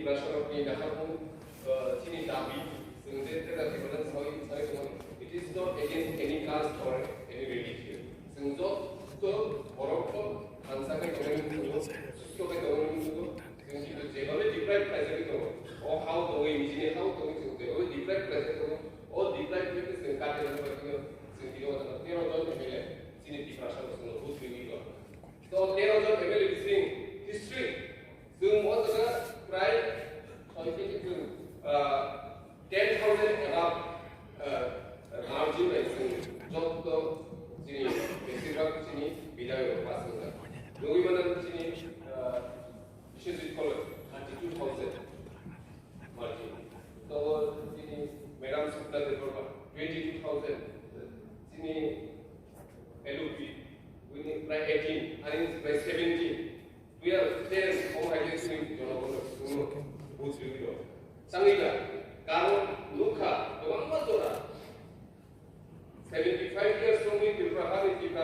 Tipra ni dapat sini dabi sehingga terkait dengan Sawoi it is not against any caste or any religion. Sehingga tu borok ansangnya orang itu, suka orang itu, sehingga jadi deprived present itu, or how the way ini how the way itu, deprived present itu, or deprived itu sehingga kita sehingga orang itu orang MLA sini Tipra sehingga harus begini. So orang MLA sing history, sehingga orang try, I think itu 10,000 above margin is job to sini basic sini bidang pasang. Logi mana sini should call 22,000 margin. So sini madam sudah berapa 22,000 sini LOP we need by 18 and by 17 we are there how I guess we both video sangita kalau luka doang motora 75 years from me Tipra hari Tipra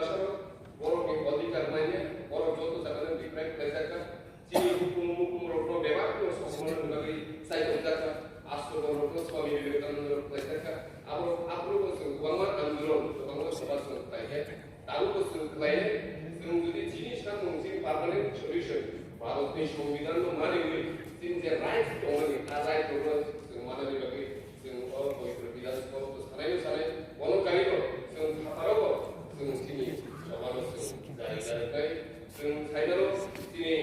borok yang ଅଧିକାର mainnya borok joto sakaran deprived pleasure sini hukum rokno bebas to semua negeri saya kerja asto rokno swami vivekananda pleasure apro wangan andron wangan sebab saya tahu lain jadi jenis kan mungkin permanent solution ভারতের সংবিধান মানে since the rights to only right to mana ni bagi sing all poi bidan ko to sanai bono kali ko sing hataro ko sing sini sabalo sing dari kai sing saidaro sini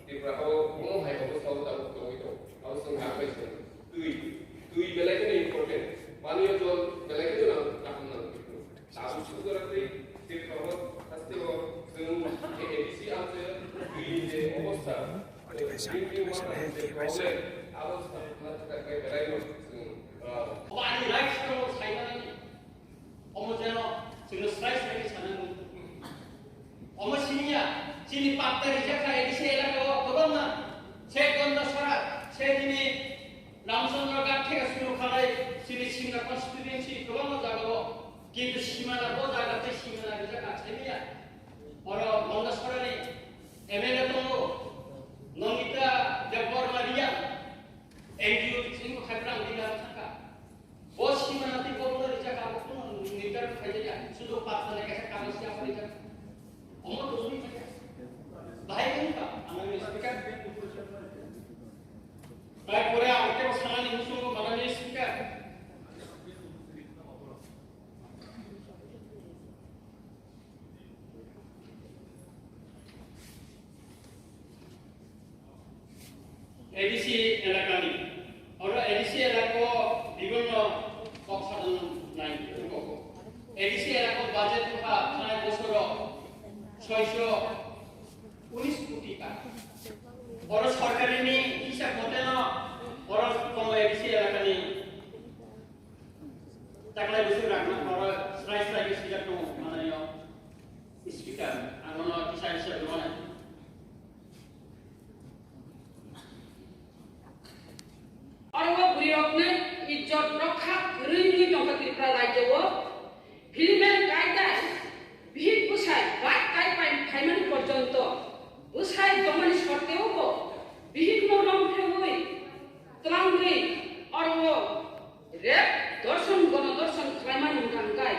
Tipra ho mo hai ko so ta ko itu au sing apa sing tui belai ni important paniyo jol belai ke na kapan itu sabu sudarate Tipra ho aste ho sing ABC আছে tui je অবস্থা drinking water is a problem. I was not very much. 아니 라이프로 살만한 어머제노 지금 스트레스 되게 사는 어머 신이야 진이 빡다리 제가 에디세라고 그것만 제건도 살아 제진이 남선로가 태가 수록하나의 진이 심나 컨스티튜션시 그것만 자고 기도 심하다 보다가 때 심하다 그자가 재미야 어려 뭔가 소라니 MLA도 Nongita Jabbar Maria NGO sing khatrang dila thaka bos himanati korona richa ka pun nitar khaja sudo patna ka kaam sia parija amor dosmi khaja bhai kan ka amane speaker bhai pore aute samani musuh ko manane speaker ADC एलाकानि और ADC एलाको विभिन्न कक्षादन nine को ADC एलाको budget का थाना बছর 619 কোটি টাকা और सरकारी नि हिसाब मते न और कम एडीसी एलाकानि ताकलाय बছর राख्न और स्राइस सिजाक न माननीय स्पिकार आंगन किसा हिसाब दमान और वो बुरीरोक ने इज्जत रखा रिंगी टंका Tipra राज्य वो फिल्में कायदा भीड़ पुसाई बात काय पाइन फाइनल पर्यंत पुसाई दमनिस करते हो वो भीड़ नो रंग है वो तलांगी और वो रेप दर्शन गण दर्शन क्लाइमान मुकांगाई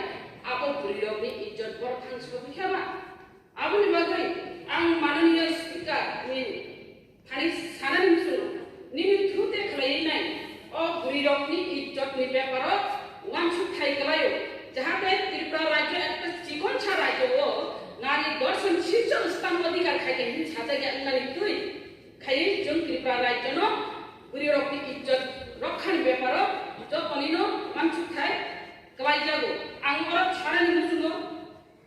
आपो बुरीरोक ने इज्जत बरखान सबु खेबा आबुनि बागै आं माननीय स्पिकार नि खानि सानानि सुनो निमि थुते खलायनाय ओ बुरीरोकनि इज्जतनि बेपाराव वांसु थाइगलायो जाहाथे Tipra राज्य একটা চিকনছা राज्य ও নারী দর্শন শিক্ষণ স্তম্ভ অধিকার খাইকে সাজাগে আন্নানি তুই খাই जों Tipra राज्य न बुरीरोकनि इज्जत रक्षानि बेपाराव जपनिनो वांसु थाइ गलाय जागो आं अरब सारानि मुसुङो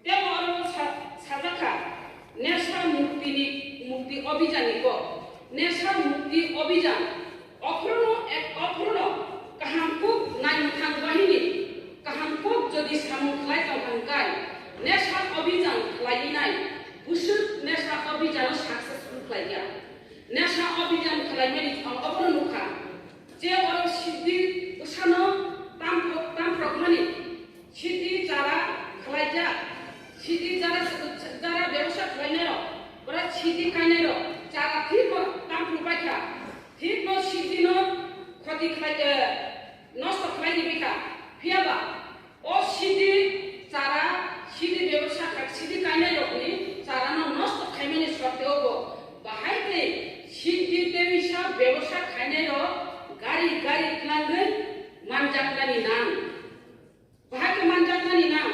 तेम अरब साजाखा नेशा मुक्ति अभियाननिको नेशा मुक्ति अभियान अखरन काहामको नायथां बाहिनी काहामको जदि सामु खलाय तंखांकाय नेशा अभियान खलायनाय बुसु नेशा अभियान सक्सेसफुल खलाया नेशा अभियान खलायनायनि अखरन नुखा जे अर सिद्धि उसानो तामप्रकमानि सिद्धि जारा खलायजा सिद्धि जारा व्यवसाय खलायनाय र सिद्धि कायनाय र जारा फिर तामप्रु बायखा ক্ষতি খাইতে নষ্ট খাইনি বেকা ফিয়াবা ও সিদি চারা সিদি ব্যবসা সিদি কাইনাই রকনি চারানো নষ্ট খাইমানি সত্ত্বেও বাহাইতে সিদি তেমিসা ব্যবসা খাইনাই গাড়ি গাড়ি নাঙ্গন মানজাকনানি নাম বাহাকে মানজাকনানি নাম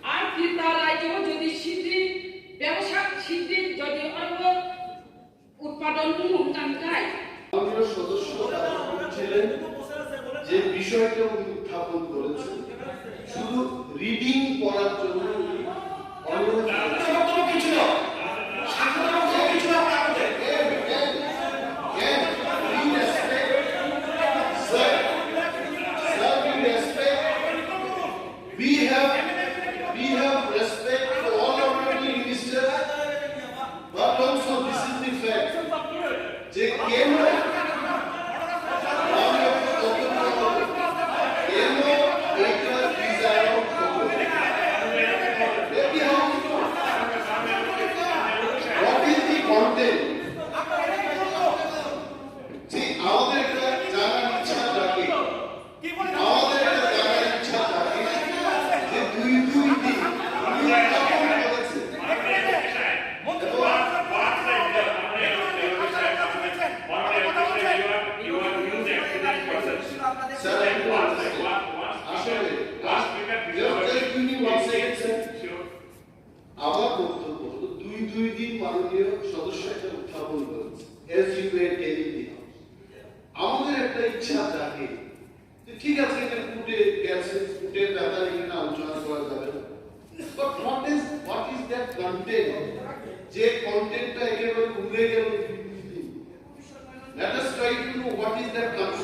আর ত্রিপুরা রাজ্য যদি সিদি ব্যবসা সিদি যদি অল্প উৎপাদন উন্নয়ন মাননীয় সদস্য ছিলেন যে বিষয়টা উনি উত্থাপন করেছেন শুধু রিডিং পড়ার জন্য কিছু না we have respect for all our ministers, but also this is the fact. যে কেন আমার বক্তব্য হলো দুই দিন মাননীয় সদস্য একটা উত্থাপন করেছে as you were telling me আমাদের একটা ইচ্ছা থাকে যে ঠিক আছে এটা কুটে গেছে কুটের ব্যাপারে এখানে আলোচনা করা যাবে না but what is that content যে কন্টেন্টটা একেবারে উড়ে গেল let us try to know what is that content